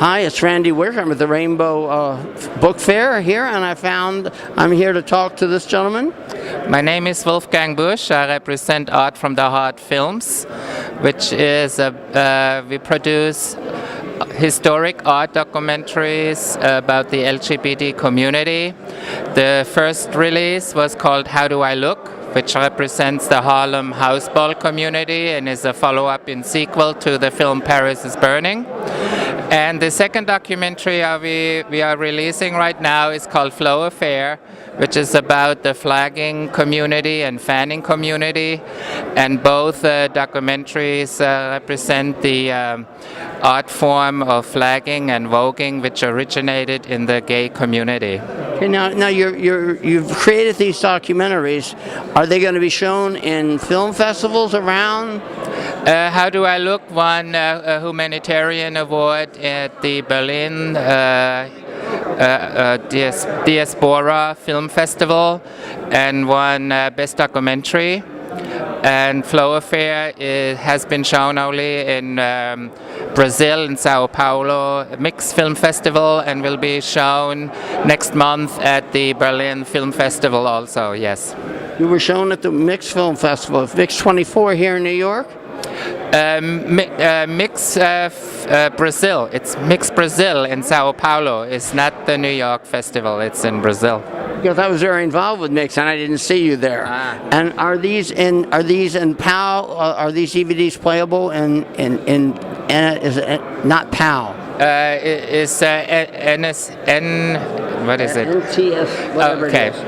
Hi, it's Randy Wicker. I'm at the Rainbow Book Fair here, and I'm here to talk to this gentleman. My name is Wolfgang Busch. I represent Art from the Heart Films, which is we produce historic art documentaries about the LGBT community. The first release was called How Do I Look?, which represents the Harlem houseball community and is a follow-up in sequel to the film Paris is Burning. And the second documentary we are releasing right now is called Flow Affair, which is about the flagging community and fanning community. And both documentaries represent the art form of flagging and voguing, which originated in the gay community. Okay, now you've created these documentaries. Are they going to be shown in film festivals around? How Do I Look won a humanitarian award at the Berlin Diaspora Film Festival and won Best Documentary. And Flow Affair has been shown only in Brazil, in Sao Paulo Mixed Film Festival, and will be shown next month at the Berlin Film Festival also, yes. You were shown at the Mixed Film Festival, Mix 24 here in New York? Mix Brazil. It's Mix Brazil in Sao Paulo. It's not the New York Festival. It's in Brazil. Because I was very involved with Mix and I didn't see you there. And are these in PAL? Are these DVDs playable in is it not PAL? It's what is it? NTS. Whatever okay. It is.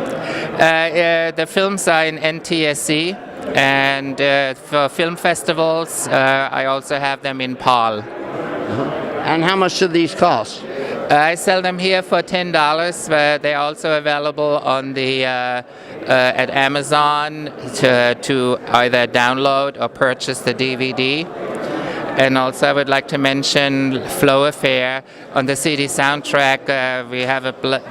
The films are in NTSC. And for film festivals, I also have them in PAL. And how much do these cost? I sell them here for $10. They're also available on the at Amazon to either download or purchase the DVD. And also I would like to mention Flow Affair. On the CD soundtrack,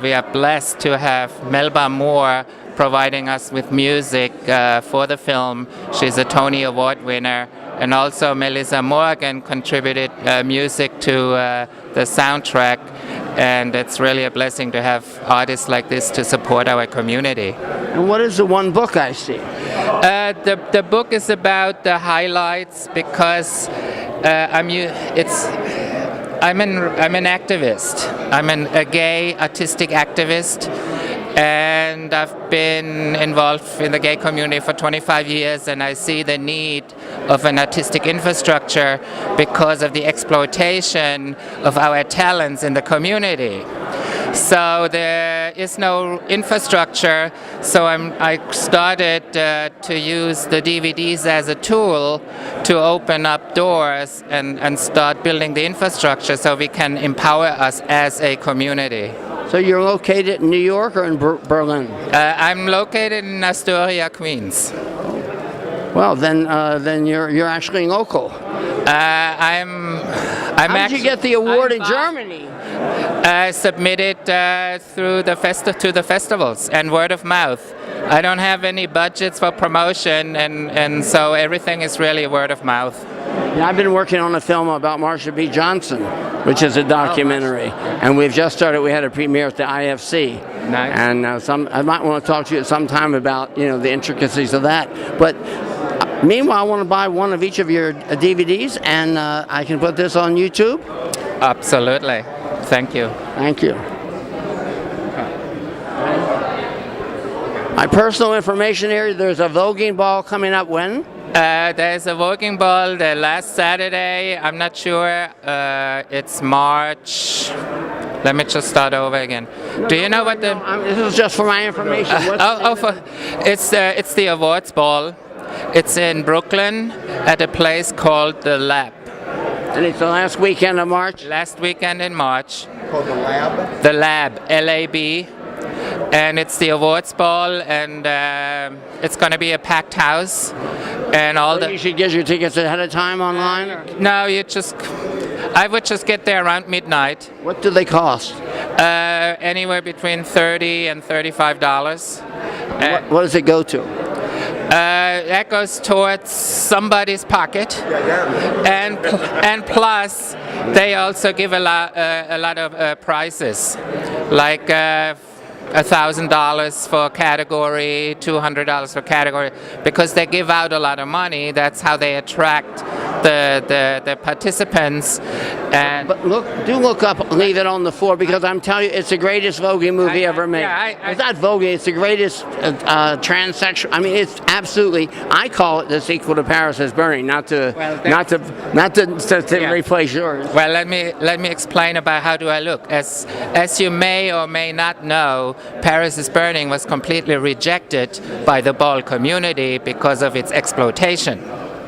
we are blessed to have Melba Moore providing us with music for the film. She's a Tony Award winner. And also Melissa Morgan contributed music to the soundtrack. And it's really a blessing to have artists like this to support our community. And what is the one book I see? The book is about the highlights because I'm an activist. I'm a gay artistic activist. And I've been involved in the gay community for 25 years, and I see the need of an artistic infrastructure because of the exploitation of our talents in the community. So there is no infrastructure, so I started to use the DVDs as a tool to open up doors and start building the infrastructure so we can empower us as a community. So you're located in New York or in Berlin? I'm located in Astoria, Queens. Well, then you're actually local. How did you get the award in Germany? Submitted through to the festivals and word of mouth. I don't have any budgets for promotion, and so everything is really word of mouth. Yeah, I've been working on a film about Marsha B. Johnson, which is a documentary, and we've just started. We had a premiere at the IFC, nice. And I might want to talk to you at some time about the intricacies of that. But meanwhile, I want to buy one of each of your DVDs, and I can put this on YouTube. Absolutely, thank you. Thank you. My personal information here: there's a voguing ball coming up when? There's a voguing ball the last Saturday. I'm not sure. It's March. Let me just start over again. Do you know what the? This is just for my information. It's the awards ball. It's in Brooklyn at a place called the Lab. And it's the last weekend of March. Last weekend in March. Called the Lab. The Lab, LAB. And it's the awards ball, and it's going to be a packed house, and You should get your tickets ahead of time online. Or? No, I would just get there around midnight. What do they cost? Anywhere between $30 and $35. What does it go to? That goes towards somebody's pocket, and plus they also give a lot of prizes, like $1,000 for category, $200 for category, because they give out a lot of money. That's how they attract the participants. And but look up Leave It on the Floor, because I'm telling you, it's the greatest voguing movie ever made. It's not voguing, it's the greatest transsexual. I mean, it's absolutely. I call it the sequel to Paris is Burning, not to replace yours. Well, let me explain about how do I look. As you may or may not know, Paris is Burning was completely rejected by the ball community because of its exploitation.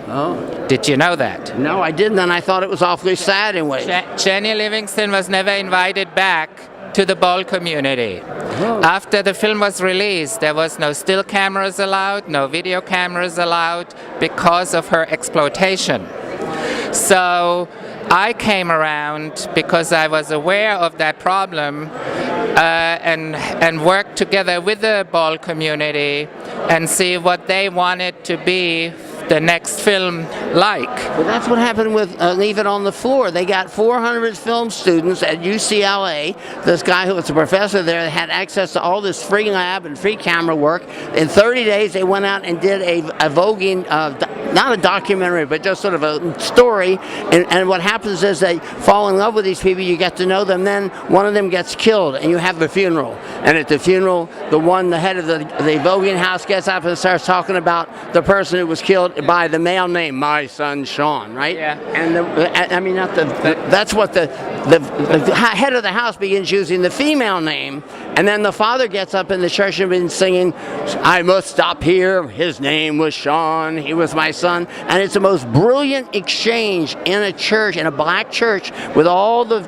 Oh. Did you know that? No, I didn't, and I thought it was awfully sad in ways. Jenny Livingston was never invited back to the ball community. Oh. After the film was released, there was no still cameras allowed, no video cameras allowed, because of her exploitation. So I came around because I was aware of that problem, and worked together with the ball community and see what they wanted to be the next film like. Well, that's what happened with Leave It on the Floor. They got 400 film students at UCLA. This guy who was a professor there had access to all this free lab and free camera work. In 30 days, they went out and did a voguing, not a documentary, but just sort of a story. And what happens is they fall in love with these people. You get to know them. Then one of them gets killed, and you have the funeral. And at the funeral, the head of the voguing house gets up and starts talking about the person who was killed by the male name, my son Sean, right? Yeah. And that's what the head of the house begins using the female name, and then the father gets up in the church and been singing, I must stop here, his name was Sean, he was my son. And it's the most brilliant exchange in a church, in a black church, with all the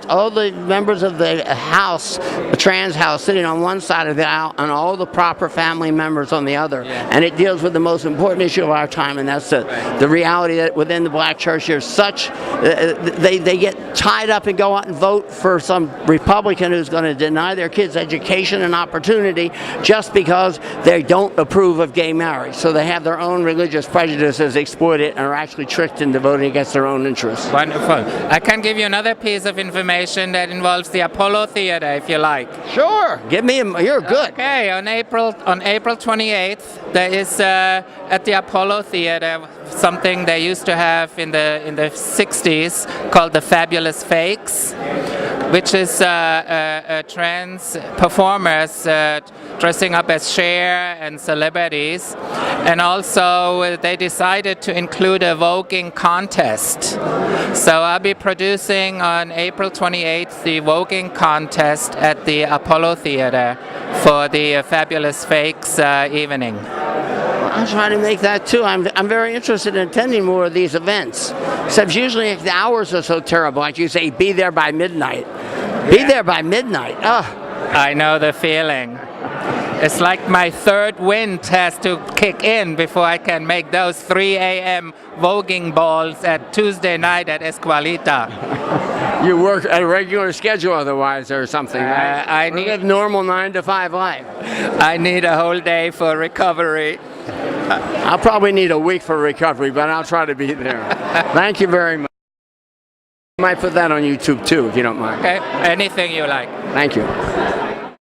members of the house, the trans house, sitting on one side of the aisle and all the proper family members on the other. Yeah. And it deals with the most important issue of our time, and that's the reality that within the black church there's such they get tied up and go out and vote for some Republican who's going to deny their kids education and opportunity just because they don't approve of gay marriage. So they have their own religious prejudices exploited and are actually tricked into voting against their own interests. Wonderful. I can give you another piece of information that involves the Apollo Theater, if you like. Sure, give me you're good. Okay, on April 28th, there is at the Apollo Theater something they used to have in the 60s called the Fabulous Fakes, which is trans performers dressing up as Cher and celebrities. And also they decided to include a voguing contest. So I'll be producing on April 28th the voguing contest at the Apollo Theater for the Fabulous Fakes evening. I'm trying to make that too. I'm very interested in attending more of these events. Except usually the hours are so terrible. Like you say, be there by midnight. Be there by midnight. I know the feeling. It's like my third wind has to kick in before I can make those 3 a.m. voguing balls at Tuesday night at Esqualita. You work a regular schedule otherwise or something, right? I need a normal 9 to 5 life. I need a whole day for recovery. I'll probably need a week for recovery, but I'll try to be there. Thank you very much. I might put that on YouTube too, if you don't mind. Okay, anything you like. Thank you.